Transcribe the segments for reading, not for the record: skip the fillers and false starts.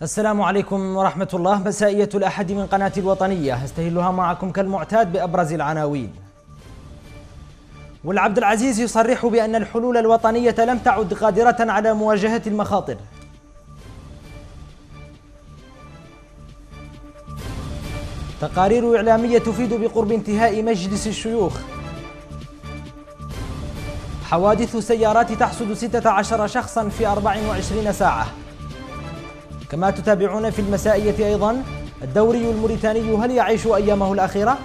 السلام عليكم ورحمة الله. مسائية الأحد من قناة الوطنية، استهلها معكم كالمعتاد بأبرز العناوين. والعبد العزيز يصرح بأن الحلول الوطنية لم تعد قادرة على مواجهة المخاطر. تقارير إعلامية تفيد بقرب انتهاء مجلس الشيوخ. حوادث سيارات تحصد 16 شخصا في 24 ساعة. كما تتابعون في المسائية أيضا الدوري الموريتاني هل يعيش أيامه الأخيرة؟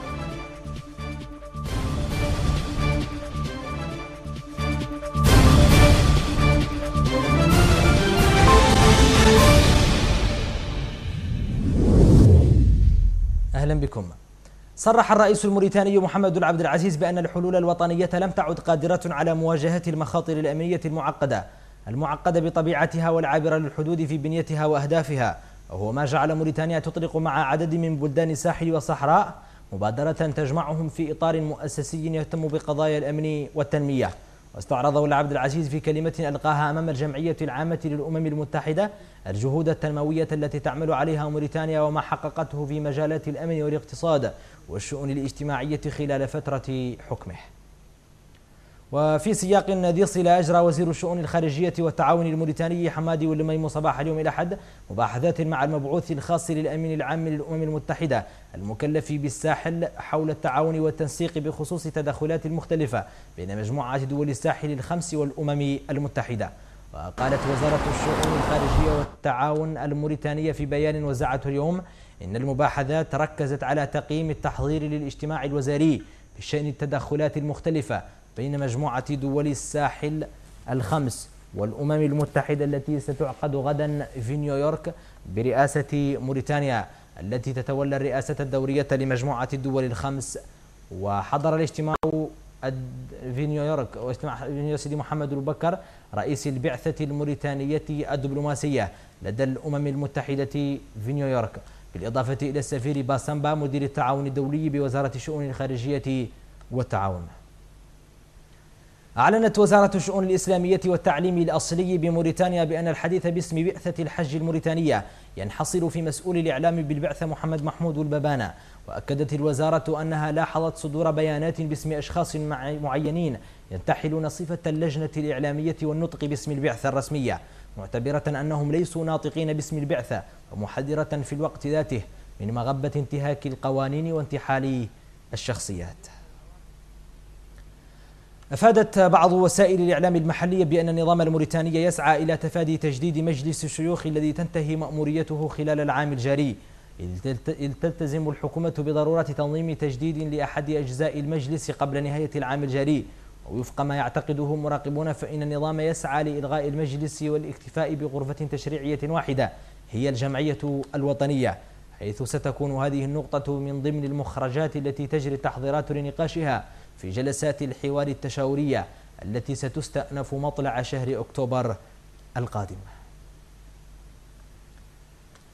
أهلا بكم. صرح الرئيس الموريتاني محمد العبد العزيز بأن الحلول الوطنية لم تعد قادرة على مواجهة المخاطر الأمنية المعقدة بطبيعتها والعابرة للحدود في بنيتها وأهدافها، وهو ما جعل موريتانيا تطلق مع عدد من بلدان الساحل والصحراء مبادرة تجمعهم في إطار مؤسسي يهتم بقضايا الأمن والتنمية. واستعرض العبد العزيز في كلمة ألقاها أمام الجمعية العامة للأمم المتحدة الجهود التنموية التي تعمل عليها موريتانيا وما حققته في مجالات الأمن والاقتصاد والشؤون الاجتماعية خلال فترة حكمه. وفي سياق ذي صلة أجرى وزير الشؤون الخارجية والتعاون الموريتاني حمادي واللميم صباح اليوم الأحد مباحثات مع المبعوث الخاص للأمين العام للأمم المتحدة المكلف بالساحل حول التعاون والتنسيق بخصوص التدخلات المختلفة بين مجموعات دول الساحل الخمس والأمم المتحدة. وقالت وزارة الشؤون الخارجية والتعاون الموريتانية في بيان وزعته اليوم إن المباحثات ركزت على تقييم التحضير للاجتماع الوزاري بشأن التدخلات المختلفة بين مجموعة دول الساحل الخمس والأمم المتحدة التي ستعقد غدا في نيويورك برئاسة موريتانيا التي تتولى الرئاسة الدورية لمجموعة الدول الخمس. وحضر الاجتماع في نيويورك واجتماع سيدي محمد أبو بكر رئيس البعثة الموريتانية الدبلوماسية لدى الأمم المتحدة في نيويورك، بالإضافة إلى السفير باسامبا مدير التعاون الدولي بوزارة الشؤون الخارجية والتعاون. أعلنت وزارة الشؤون الإسلامية والتعليم الأصلي بموريتانيا بأن الحديث باسم بعثة الحج الموريتانية ينحصر في مسؤول الإعلام بالبعثة محمد محمود الببانة. وأكدت الوزارة أنها لاحظت صدور بيانات باسم أشخاص معينين ينتحلون صفة اللجنة الإعلامية والنطق باسم البعثة الرسمية، معتبرة أنهم ليسوا ناطقين باسم البعثة، ومحذرة في الوقت ذاته من مغبة انتهاك القوانين وانتحال الشخصيات. أفادت بعض وسائل الإعلام المحلية بأن النظام الموريتاني يسعى إلى تفادي تجديد مجلس الشيوخ الذي تنتهي مأموريته خلال العام الجاري، إذ تلتزم الحكومة بضرورة تنظيم تجديد لأحد أجزاء المجلس قبل نهاية العام الجاري. ووفق ما يعتقده مراقبون فإن النظام يسعى لإلغاء المجلس والاكتفاء بغرفة تشريعية واحدة هي الجمعية الوطنية، حيث ستكون هذه النقطة من ضمن المخرجات التي تجري التحضيرات لنقاشها في جلسات الحوار التشاورية التي ستستأنف مطلع شهر أكتوبر القادم.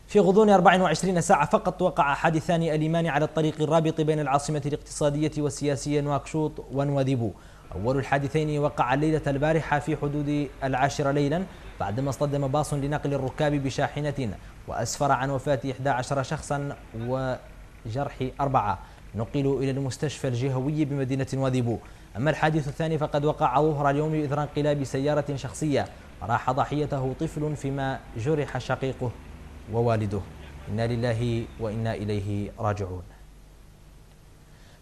في غضون 24 ساعة فقط وقع حادثان أليمان على الطريق الرابط بين العاصمة الاقتصادية والسياسية نواكشوط ونواذيبو. أول الحادثين وقع الليلة البارحة في حدود 10 ليلا بعدما اصطدم باص لنقل الركاب بشاحنة وأسفر عن وفاة 11 شخصا وجرح 4 نقلوا إلى المستشفى الجهوي بمدينة نواذيبو. أما الحادث الثاني فقد وقع ظهر اليوم إثر انقلاب سيارة شخصية راح ضحيته طفل فيما جرح شقيقه ووالده. إنا لله وإنا إليه راجعون.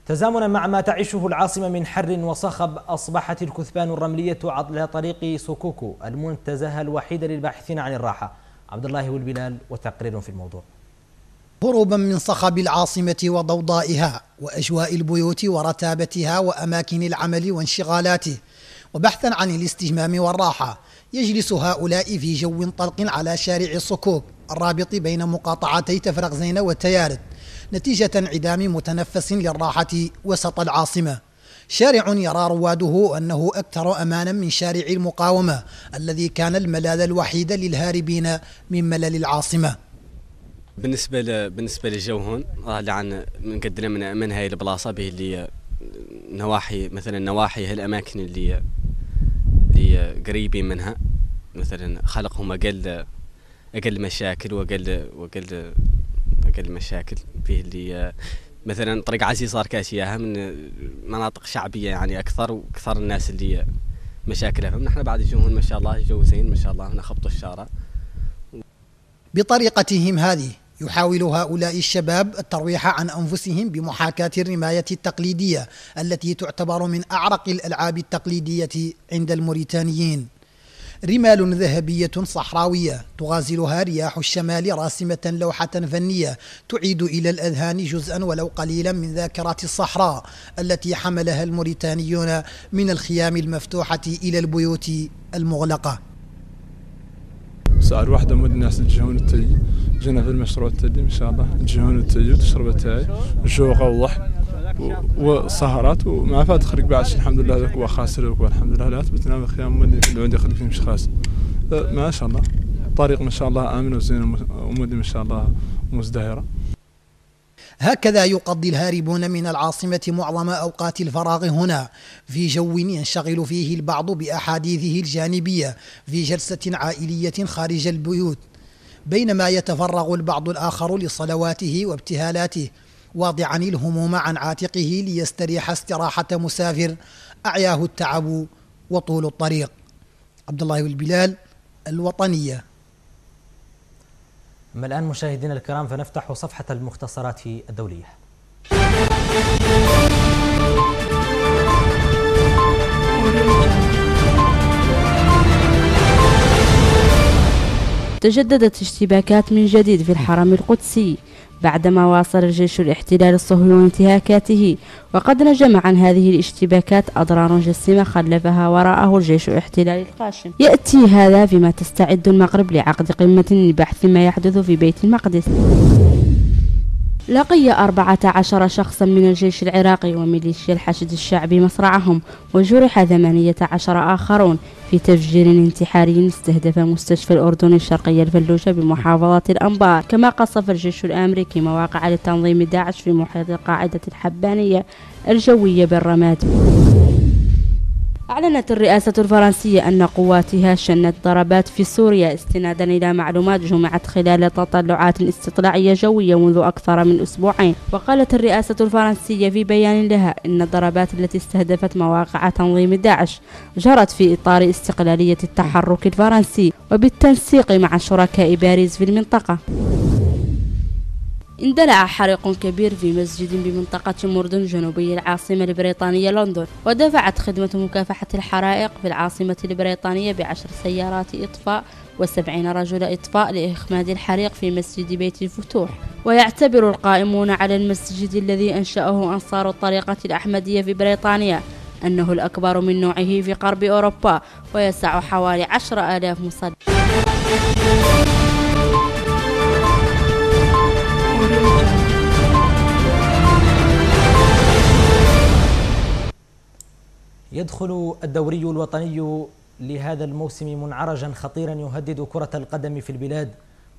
تزامنا مع ما تعيشه العاصمة من حر وصخب، أصبحت الكثبان الرملية على طريق سوكوكو المنتزه الوحيد للباحثين عن الراحة. عبد الله والبلال وتقرير في الموضوع. هروبا من صخب العاصمة وضوضائها وأجواء البيوت ورتابتها وأماكن العمل وانشغالاته، وبحثا عن الاستجمام والراحة، يجلس هؤلاء في جو طلق على شارع صكوك الرابط بين مقاطعتي تفرق زينة وتيارت، نتيجة انعدام متنفس للراحة وسط العاصمة. شارع يرى رواده أنه أكثر أمانا من شارع المقاومة الذي كان الملاذ الوحيد للهاربين من ملل العاصمة. بالنسبه للجو هون عن مقدرين من هاي البلاصه به اللي نواحي، مثلا نواحي هالاماكن اللي قريبين منها، مثلا خلقهم اقل اقل مشاكل واقل مشاكل فيه اللي مثلا طريق عسي صار كاشياها من مناطق شعبيه يعني اكثر، وكثر الناس اللي مشاكلها. فنحن بعد يجون ما شاء الله جوزين ما شاء الله هنا خبطوا الشارع. بطريقتهم هذه يحاول هؤلاء الشباب الترويح عن أنفسهم بمحاكاة الرماية التقليدية التي تعتبر من أعرق الألعاب التقليدية عند الموريتانيين. رمال ذهبية صحراوية تغازلها رياح الشمال راسمة لوحة فنية تعيد إلى الأذهان جزءا ولو قليلا من ذاكرة الصحراء التي حملها الموريتانيون من الخيام المفتوحة إلى البيوت المغلقة. سؤال واحدة مود الناس تجهون التي جينا في المشروع التدريب إن شاء الله تجهون التي وتشرب التاي الجو غوضح وسهرات وما فات خرج بعد الحمد لله ذاك وخاسر والحمد لله لا تبتنا بخيام مودي اللي عندي خرج مش خاس ما شاء الله طريق ما شاء الله آمن وزين ومودي ما شاء الله مزدهرة. هكذا يقضي الهاربون من العاصمة معظم أوقات الفراغ هنا في جو ينشغل فيه البعض بأحاديثه الجانبية في جلسة عائلية خارج البيوت، بينما يتفرغ البعض الآخر لصلواته وابتهالاته واضعا الهموم عن عاتقه ليستريح استراحة مسافر أعياه التعب وطول الطريق. عبد الله والبلال، الوطنية. أما الآن مشاهدينا الكرام فنفتح صفحة المختصرات الدولية. تجددت اشتباكات من جديد في الحرم القدسي بعدما واصل الجيش الاحتلال الصهيوني انتهاكاته، وقد نجم عن هذه الاشتباكات أضرار جسيمة خلفها وراءه الجيش الاحتلالي القاشم. يأتي هذا فيما تستعد المغرب لعقد قمة لبحث ما يحدث في بيت المقدس. لقي 14 شخصا من الجيش العراقي وميليشيا الحشد الشعبي مصرعهم، وجرح 18 آخرون في تفجير انتحاري استهدف مستشفى الأردن الشرقي الفلوجة بمحافظة الأنبار. كما قصف الجيش الأمريكي مواقع لتنظيم داعش في محيط قاعدة الحبانية الجوية بالرماد. أعلنت الرئاسة الفرنسية أن قواتها شنت ضربات في سوريا استنادا إلى معلومات جمعت خلال تطلعات استطلاعية جوية منذ أكثر من أسبوعين. وقالت الرئاسة الفرنسية في بيان لها إن الضربات التي استهدفت مواقع تنظيم داعش جرت في إطار استقلالية التحرك الفرنسي وبالتنسيق مع شركاء باريس في المنطقة. اندلع حريق كبير في مسجد بمنطقة مردن جنوبي العاصمة البريطانية لندن، ودفعت خدمة مكافحة الحرائق في العاصمة البريطانية ب10 سيارات إطفاء و70 رجل إطفاء لإخماد الحريق في مسجد بيت الفتوح. ويعتبر القائمون على المسجد الذي أنشأه أنصار الطريقة الأحمدية في بريطانيا أنه الأكبر من نوعه في غرب أوروبا، ويسع حوالي 10,000 مصلي. يدخل الدوري الوطني لهذا الموسم منعرجا خطيرا يهدد كرة القدم في البلاد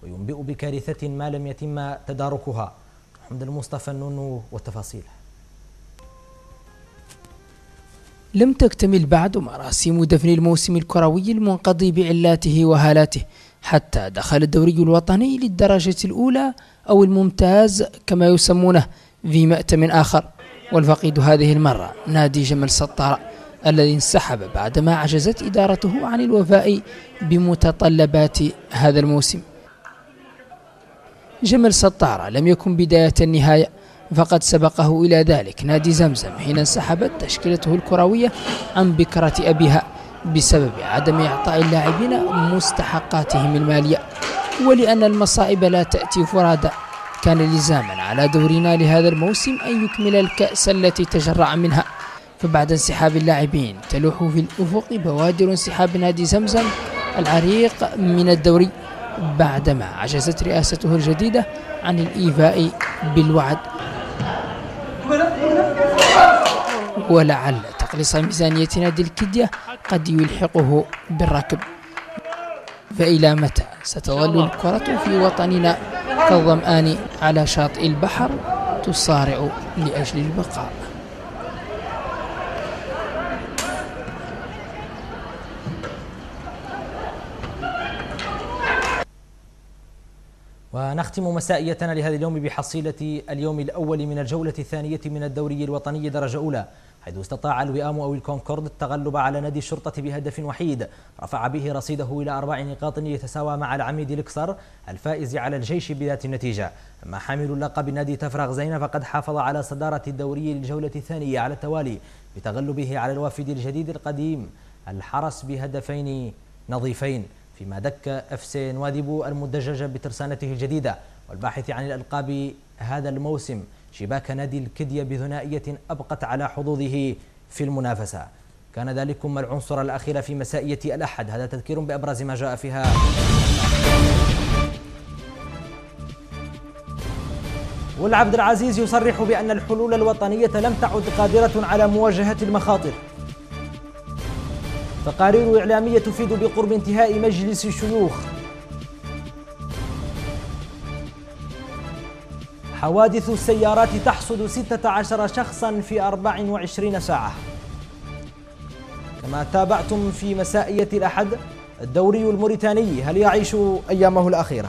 وينبئ بكارثة ما لم يتم تداركها. محمد المصطفى النونو والتفاصيل. لم تكتمل بعد مراسم دفن الموسم الكروي المنقضي بعلاته وهالاته حتى دخل الدوري الوطني للدرجة الأولى أو الممتاز كما يسمونه في مأتم آخر، والفقيد هذه المرة نادي جمل سطارة الذي انسحب بعدما عجزت إدارته عن الوفاء بمتطلبات هذا الموسم. جمل سطارة لم يكن بداية النهاية، فقد سبقه إلى ذلك نادي زمزم حين انسحبت تشكيلته الكروية عن بكرة أبيها بسبب عدم إعطاء اللاعبين مستحقاتهم المالية. ولأن المصائب لا تأتي فرادى، كان لزاما على دورنا لهذا الموسم أن يكمل الكأس التي تجرع منها. فبعد انسحاب اللاعبين تلوح في الأفق بوادر انسحاب نادي زمزم العريق من الدوري بعدما عجزت رئاسته الجديدة عن الإيفاء بالوعد. ولعل تقليص ميزانية نادي الكدية قد يلحقه بالركب. فإلى متى ستظل الكرة في وطننا كالظمآن على شاطئ البحر تصارع لأجل البقاء؟ ونختم مسائيتنا لهذا اليوم بحصيلة اليوم الأول من الجولة الثانية من الدوري الوطني درجة أولى، حيث استطاع الوئام أو الكونكورد التغلب على نادي الشرطة بهدف وحيد رفع به رصيده إلى 4 نقاط يتساوى مع العميد الإكسر الفائز على الجيش بذات النتيجة. أما حامل اللقب نادي تفرغ زينة فقد حافظ على صدارة الدوري للجولة الثانية على التوالي بتغلبه على الوافد الجديد القديم الحرس بهدفين نظيفين، فيما دك FC نوادب المدججة بترسانته الجديدة والباحث عن الألقاب هذا الموسم شباك نادي الكدية بثنائية أبقت على حظوظه في المنافسة. كان ذلكم العنصر الأخير في مسائية الأحد، هذا تذكير بأبرز ما جاء فيها. والعبد العزيز يصرح بأن الحلول الوطنية لم تعد قادرة على مواجهة المخاطر. تقارير إعلامية تفيد بقرب انتهاء مجلس الشيوخ. حوادث السيارات تحصد 16 شخصا في 24 ساعة. كما تابعتم في مسائية الأحد الدوري الموريتاني هل يعيش أيامه الأخيرة؟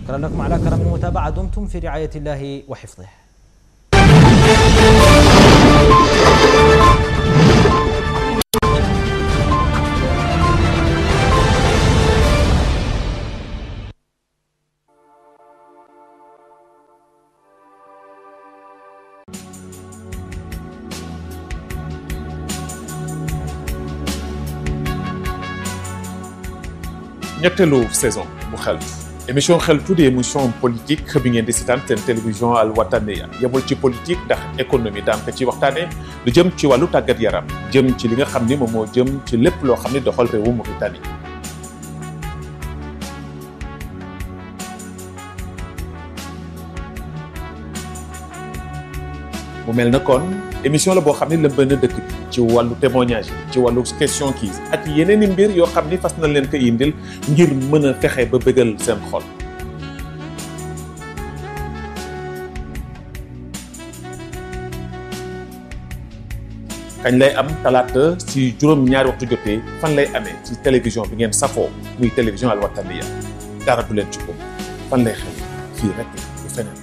شكرا لكم على كرم المتابعة، دمتم في رعاية الله وحفظه. ñetteelu saison bu xeltu émission xeltu di émission politique bi ngeen di seetaan seen télévision Al Wataniya yemul ci politique ndax économie daan ko ci waxtaane lu jëm ci wàllu tàggat yaram jëm ci li nga xam ni moom moo jëm ci lépp loo xam ni doxal réewu Mauritanie. mu mel na kon émission la boo xam ne lëmbee na dëkk bi ci wàllu témoignage ci wàllu question quiz ak yeneen i mbir yoo xam ni fas na leen ko indil ngir mën a fexe ba bëggal seen xol. kañ lay am talaata ci juróom-ñaari waxtu jotee fan lay amee ci télévision bi ngeen safoo muy télévision Al Wataniya dara du leen ci ko fan lay xew fii rek du feneen.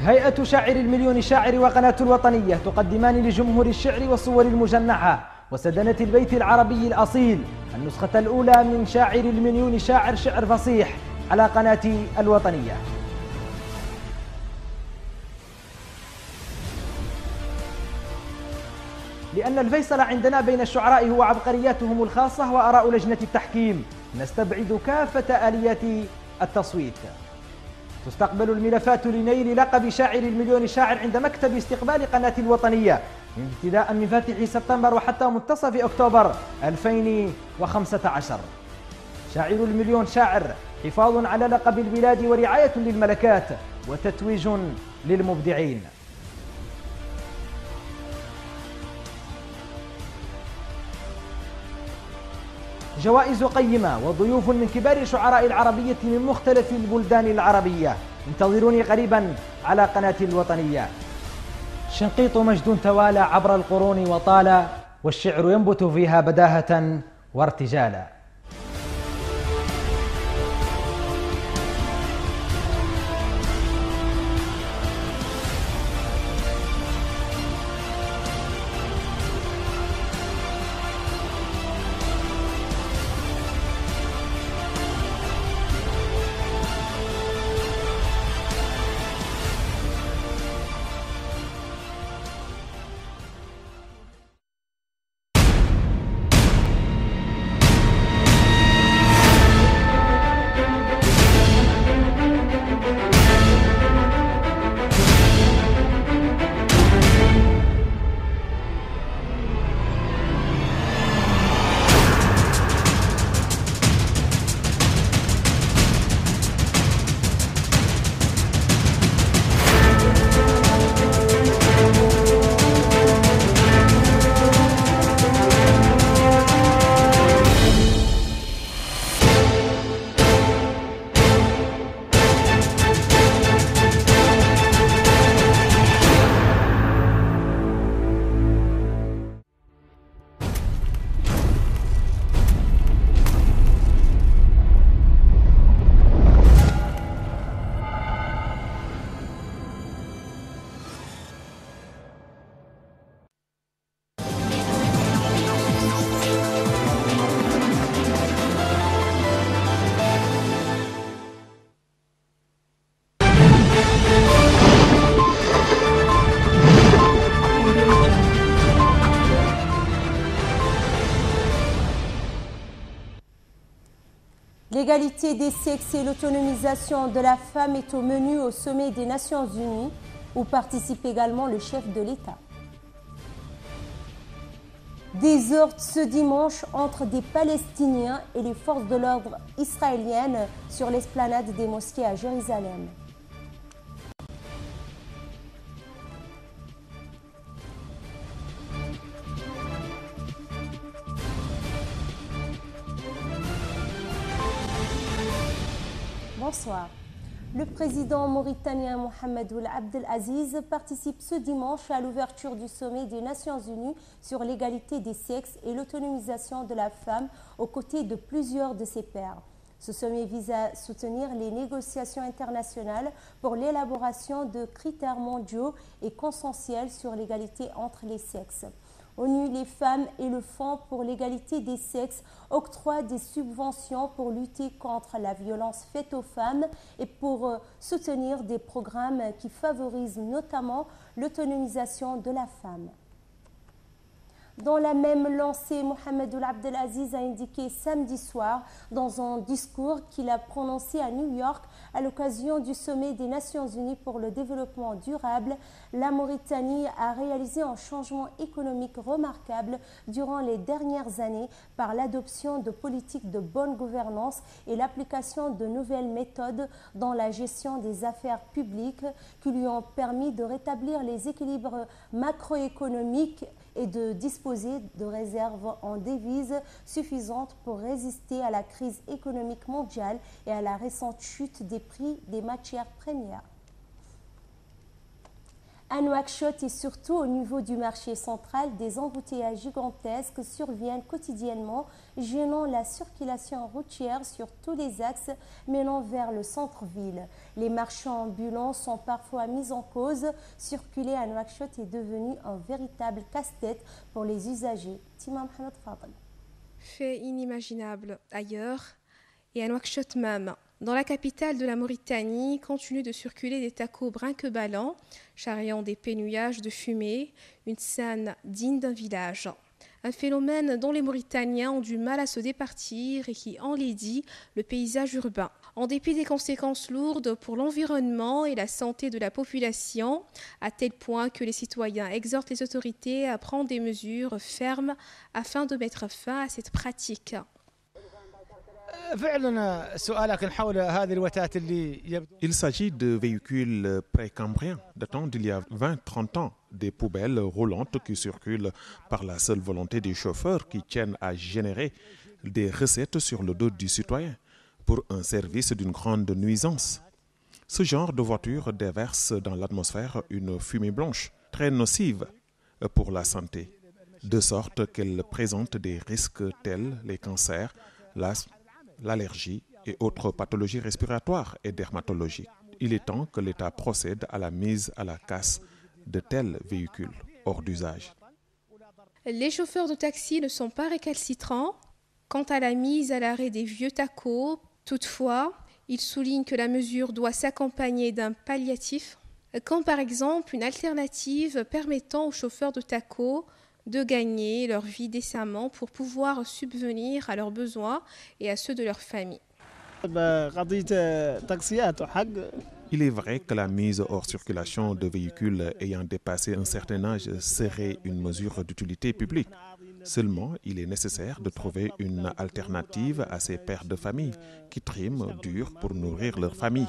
هيئة شاعر المليون شاعر وقناة الوطنية تقدمان لجمهور الشعر والصور المجنحة وسدنة البيت العربي الأصيل النسخة الأولى من شاعر المليون شاعر شعر فصيح على قناة الوطنية. لأن الفيصل عندنا بين الشعراء هو عبقرياتهم الخاصة وآراء لجنة التحكيم، نستبعد كافة آليات التصويت. تستقبل الملفات لنيل لقب شاعر المليون شاعر عند مكتب استقبال قناة الوطنية ابتداء من فاتح سبتمبر وحتى منتصف أكتوبر 2015. شاعر المليون شاعر حفاظ على لقب البلاد ورعاية للملكات وتتويج للمبدعين. جوائز قيمة وضيوف من كبار الشعراء العربية من مختلف البلدان العربية. انتظروني قريبا على قناة الوطنية. شنقيط مجد توالى عبر القرون وطال، والشعر ينبت فيها بداهة وارتجالا. L'égalité des sexes et l'autonomisation de la femme est au menu au sommet des Nations Unies, où participe également le chef de l'État. Des heurts ce dimanche entre des Palestiniens et les forces de l'ordre israéliennes sur l'esplanade des mosquées à Jérusalem. Bonsoir. Le président mauritanien Mohamed Ould Abdel Aziz participe ce dimanche à l'ouverture du sommet des Nations Unies sur l'égalité des sexes et l'autonomisation de la femme aux côtés de plusieurs de ses pairs. Ce sommet vise à soutenir les négociations internationales pour l'élaboration de critères mondiaux et consensuels sur l'égalité entre les sexes. ONU, les femmes et le Fonds pour l'égalité des sexes octroient des subventions pour lutter contre la violence faite aux femmes et pour soutenir des programmes qui favorisent notamment l'autonomisation de la femme. Dans la même lancée, Mohamed Ould Abdel Aziz a indiqué samedi soir dans un discours qu'il a prononcé à New York à l'occasion du sommet des Nations Unies pour le développement durable, la Mauritanie a réalisé un changement économique remarquable durant les dernières années par l'adoption de politiques de bonne gouvernance et l'application de nouvelles méthodes dans la gestion des affaires publiques qui lui ont permis de rétablir les équilibres macroéconomiques et de disposer de réserves en devises suffisantes pour résister à la crise économique mondiale et à la récente chute des prix des matières premières. À Nouakchott et surtout au niveau du marché central, des embouteillages gigantesques surviennent quotidiennement, gênant la circulation routière sur tous les axes menant vers le centre-ville. Les marchands ambulants sont parfois mis en cause. Circuler à Nouakchott est devenu un véritable casse-tête pour les usagers. Tima Mohamed Fadel. Fait inimaginable ailleurs et à Nouakchott même. Dans la capitale de la Mauritanie, continuent de circuler des tacos brinque-ballants, charriant des pénuillages de fumée, une scène digne d'un village. Un phénomène dont les Mauritaniens ont du mal à se départir et qui enlaidit le paysage urbain. En dépit des conséquences lourdes pour l'environnement et la santé de la population, à tel point que les citoyens exhortent les autorités à prendre des mesures fermes afin de mettre fin à cette pratique. Il s'agit de véhicules précambriens datant d'il y a 20-30 ans, des poubelles roulantes qui circulent par la seule volonté des chauffeurs qui tiennent à générer des recettes sur le dos du citoyen pour un service d'une grande nuisance. Ce genre de voiture déverse dans l'atmosphère une fumée blanche très nocive pour la santé, de sorte qu'elle présente des risques tels les cancers, l'asthme, l'allergie et autres pathologies respiratoires et dermatologiques. Il est temps que l'État procède à la mise à la casse de tels véhicules hors d'usage. Les chauffeurs de taxi ne sont pas récalcitrants quant à la mise à l'arrêt des vieux tacos. Toutefois, ils soulignent que la mesure doit s'accompagner d'un palliatif, comme par exemple une alternative permettant aux chauffeurs de tacos de gagner leur vie décemment pour pouvoir subvenir à leurs besoins et à ceux de leur famille. Il est vrai que la mise hors circulation de véhicules ayant dépassé un certain âge serait une mesure d'utilité publique. Seulement, il est nécessaire de trouver une alternative à ces pères de famille qui triment dur pour nourrir leur famille.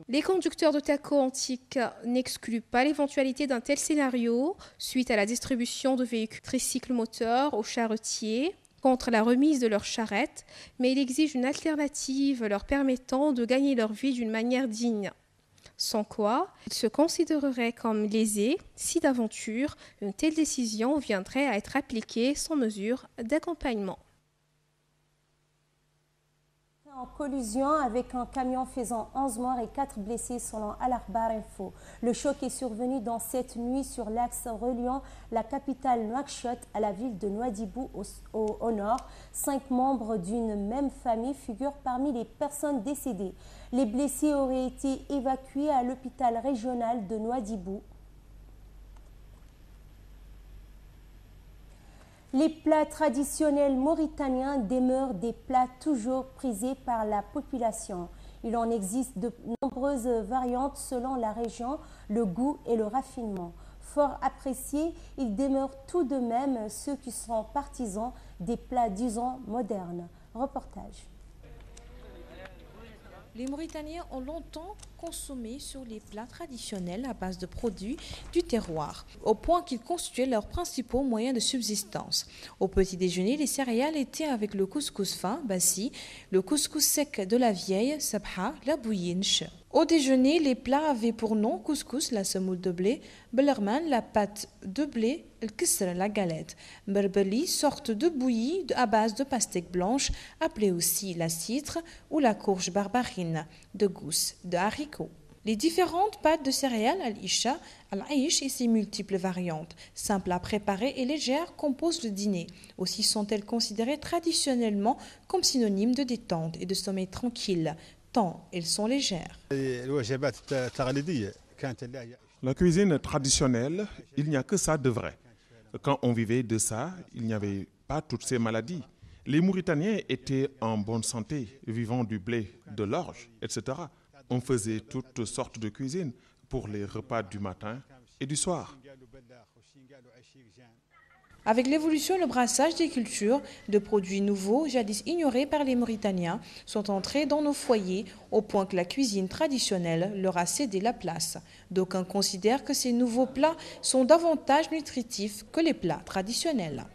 Les conducteurs de tacos antiques n'excluent pas l'éventualité d'un tel scénario suite à la distribution de véhicules tricycles moteurs aux charretiers contre la remise de leurs charrettes, mais il exige une alternative leur permettant de gagner leur vie d'une manière digne. Sans quoi, ils se considéreraient comme lésés si d'aventure une telle décision viendrait à être appliquée sans mesure d'accompagnement. En collision avec un camion faisant 11 morts et 4 blessés selon Al-Akhbar Info. Le choc est survenu dans cette nuit sur l'axe reliant la capitale Nouakchott à la ville de Nouadhibou au nord. 5 membres d'une même famille figurent parmi les personnes décédées. Les blessés auraient été évacués à l'hôpital régional de Nouadhibou. Les plats traditionnels mauritaniens demeurent des plats toujours prisés par la population. Il en existe de nombreuses variantes selon la région, le goût et le raffinement. Fort appréciés, ils demeurent tout de même ceux qui sont partisans des plats, disons, modernes. Reportage. Les Mauritaniens ont longtemps consommé sur les plats traditionnels à base de produits du terroir, au point qu'ils constituaient leurs principaux moyens de subsistance. Au petit déjeuner, les céréales étaient avec le couscous fin, bassi, le couscous sec de la vieille, sabha, la bouillinche. Au déjeuner, les plats avaient pour nom couscous, la semoule de blé, belerman, la pâte de blé, le kisr, la galette, berbeli, sorte de bouillie à base de pastèque blanche, appelée aussi la citre ou la courge barbarine, de gousse, de haricots. Les différentes pâtes de céréales, al-isha, al-aish et ses multiples variantes, simples à préparer et légères, composent le dîner. Aussi sont-elles considérées traditionnellement comme synonymes de détente et de sommeil tranquille, tant elles sont légères. La cuisine traditionnelle, il n'y a que ça de vrai. Quand on vivait de ça, il n'y avait pas toutes ces maladies. Les Mauritaniens étaient en bonne santé, vivant du blé, de l'orge, etc. On faisait toutes sortes de cuisines pour les repas du matin et du soir. Avec l'évolution et le brassage des cultures, de produits nouveaux, jadis ignorés par les Mauritaniens, sont entrés dans nos foyers au point que la cuisine traditionnelle leur a cédé la place. D'aucuns considèrent que ces nouveaux plats sont davantage nutritifs que les plats traditionnels.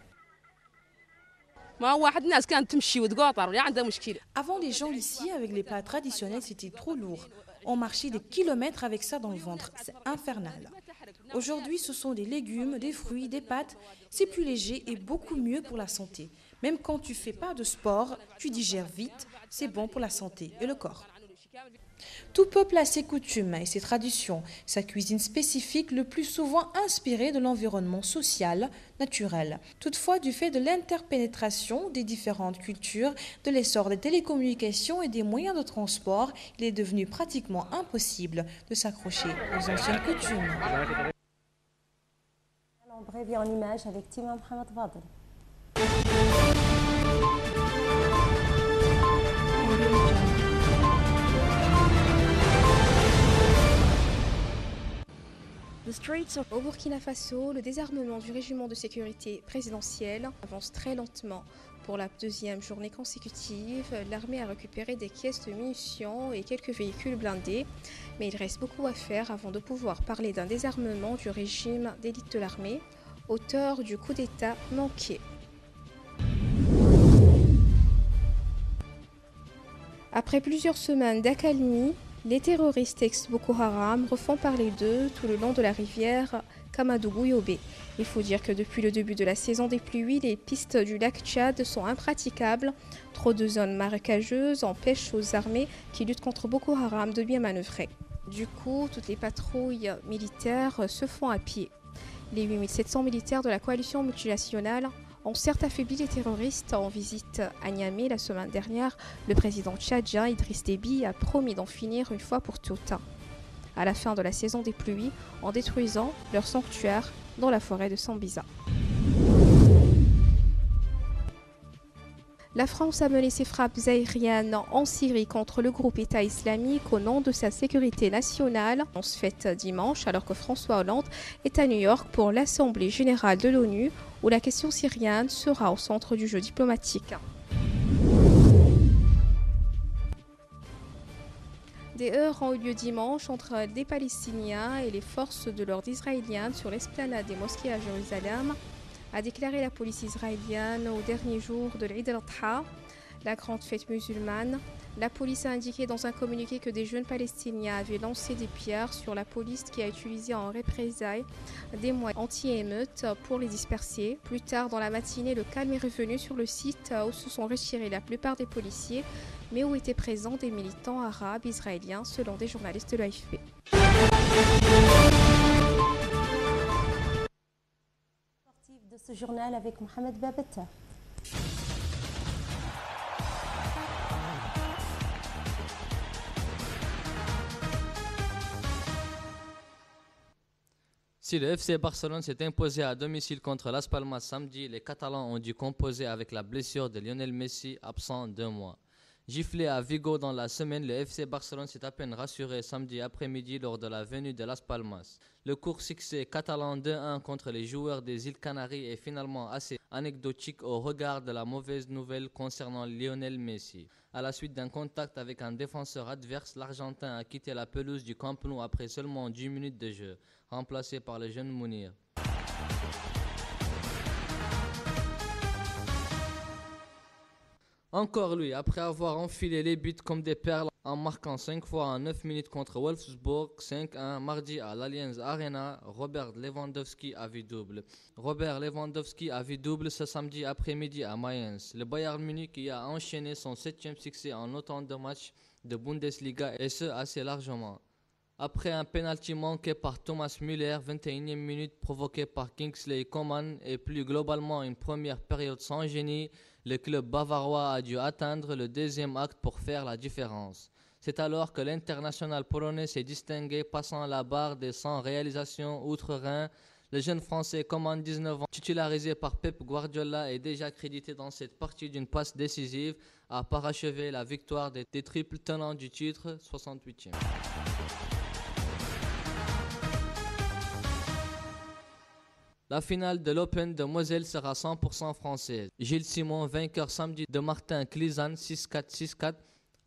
Avant, les gens ici, avec les plats traditionnels, c'était trop lourd. On marchait des kilomètres avec ça dans le ventre. C'est infernal. Aujourd'hui, ce sont des légumes, des fruits, des pâtes. C'est plus léger et beaucoup mieux pour la santé. Même quand tu fais pas de sport, tu digères vite. C'est bon pour la santé et le corps. Tout peuple a ses coutumes et ses traditions, sa cuisine spécifique, le plus souvent inspirée de l'environnement social, naturel. Toutefois, du fait de l'interpénétration des différentes cultures, de l'essor des télécommunications et des moyens de transport, il est devenu pratiquement impossible de s'accrocher aux anciennes coutumes. En bref et en image avec Tima Mohamed Fadel. Au Burkina Faso, le désarmement du régiment de sécurité présidentiel avance très lentement. Pour la deuxième journée consécutive, l'armée a récupéré des caisses de munitions et quelques véhicules blindés. Mais il reste beaucoup à faire avant de pouvoir parler d'un désarmement du régime d'élite de l'armée, auteur du coup d'État manqué. Après plusieurs semaines d'accalmie, les terroristes ex-Boko Haram refont parler d'eux tout le long de la rivière Kamadougou-Yobé. Il faut dire que depuis le début de la saison des pluies, les pistes du lac Tchad sont impraticables. Trop de zones marécageuses empêchent aux armées qui luttent contre Boko Haram de bien manœuvrer. Du coup, toutes les patrouilles militaires se font à pied. Les 8700 militaires de la coalition multinationale ont certes affaibli les terroristes. En visite à Niamey la semaine dernière, le président tchadien Idriss Déby a promis d'en finir une fois pour toutes à la fin de la saison des pluies en détruisant leur sanctuaire dans la forêt de Sambisa. La France a mené ses frappes aériennes en Syrie contre le groupe État islamique au nom de sa sécurité nationale. On se fête dimanche alors que François Hollande est à New York pour l'Assemblée générale de l'ONU où la question syrienne sera au centre du jeu diplomatique. Des heurts ont eu lieu dimanche entre des Palestiniens et les forces de l'ordre israéliennes sur l'esplanade des mosquées à Jérusalem, a déclaré la police israélienne au dernier jour de l'Eid al-Adha, la grande fête musulmane. La police a indiqué dans un communiqué que des jeunes Palestiniens avaient lancé des pierres sur la police qui a utilisé en représailles des moyens anti-émeutes pour les disperser. Plus tard dans la matinée, le calme est revenu sur le site où se sont retirés la plupart des policiers, mais où étaient présents des militants arabes israéliens selon des journalistes de l'AFP. De ce journal avec Mohamed Babetta. Si le FC Barcelone s'est imposé à domicile contre Las Palmas samedi, les Catalans ont dû composer avec la blessure de Lionel Messi, absent 2 mois. Giflé à Vigo dans la semaine, le FC Barcelone s'est à peine rassuré samedi après-midi lors de la venue de Las Palmas. Le court succès catalan 2-1 contre les joueurs des îles Canaries est finalement assez anecdotique au regard de la mauvaise nouvelle concernant Lionel Messi. À la suite d'un contact avec un défenseur adverse, l'Argentin a quitté la pelouse du Camp Nou après seulement 10 minutes de jeu, remplacé par le jeune Mounir. Encore lui, après avoir enfilé les buts comme des perles en marquant 5 fois en 9 minutes contre Wolfsburg 5-1 mardi à l'Allianz Arena, Robert Lewandowski a vu double. Robert Lewandowski a vu double ce samedi après-midi à Mayence. Le Bayern Munich y a enchaîné son 7e succès en autant de matchs de Bundesliga et ce assez largement. Après un penalty manqué par Thomas Müller, 21e minute provoqué par Kingsley Coman et plus globalement une première période sans génie, le club bavarois a dû atteindre le deuxième acte pour faire la différence. C'est alors que l'international polonais s'est distingué, passant la barre des 100 réalisations outre-Rhin. Le jeune français Coman, 19 ans, titularisé par Pep Guardiola, est déjà crédité dans cette partie d'une passe décisive à parachever la victoire des triples tenants du titre, 68e. La finale de l'Open de Moselle sera 100% française. Gilles Simon, vainqueur samedi de Martin Klizan 6-4-6-4,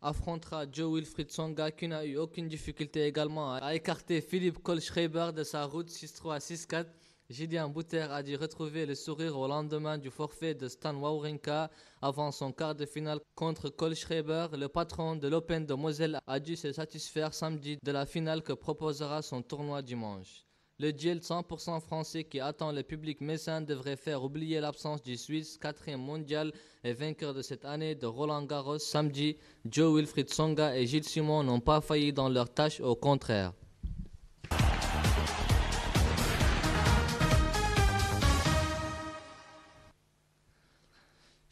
affrontera Jo-Wilfried Tsonga qui n'a eu aucune difficulté également à écarter Philippe Kohlschreiber de sa route 6-3-6-4. Julien Bouter a dû retrouver le sourire au lendemain du forfait de Stan Wawrinka avant son quart de finale contre Kohlschreiber. Le patron de l'Open de Moselle a dû se satisfaire samedi de la finale que proposera son tournoi dimanche. Le duel 100% français qui attend le public messin devrait faire oublier l'absence du Suisse, 4e mondial et vainqueur de cette année de Roland Garros samedi. Jo-Wilfried Tsonga et Gilles Simon n'ont pas failli dans leur tâche, au contraire.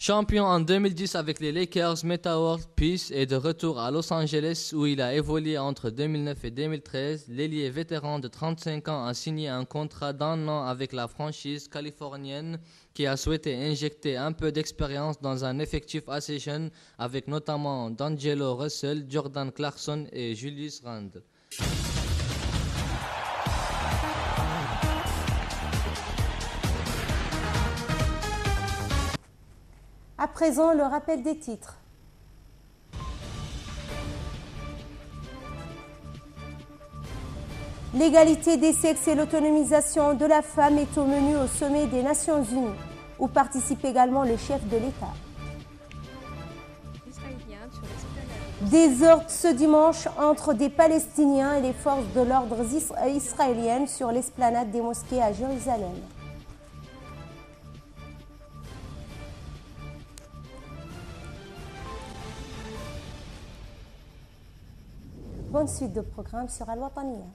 Champion en 2010 avec les Lakers, Metta World Peace est de retour à Los Angeles où il a évolué entre 2009 et 2013. L'ailier vétéran de 35 ans a signé un contrat d'1 an avec la franchise californienne qui a souhaité injecter un peu d'expérience dans un effectif assez jeune avec notamment D'Angelo Russell, Jordan Clarkson et Julius Randle. À présent, le rappel des titres. L'égalité des sexes et l'autonomisation de la femme est au menu au sommet des Nations Unies, où participe également le chef de l'État. Désordre ce dimanche entre des Palestiniens et les forces de l'ordre israéliennes sur l'esplanade des mosquées à Jérusalem. Bonne suite de programme sur Al Wataniya.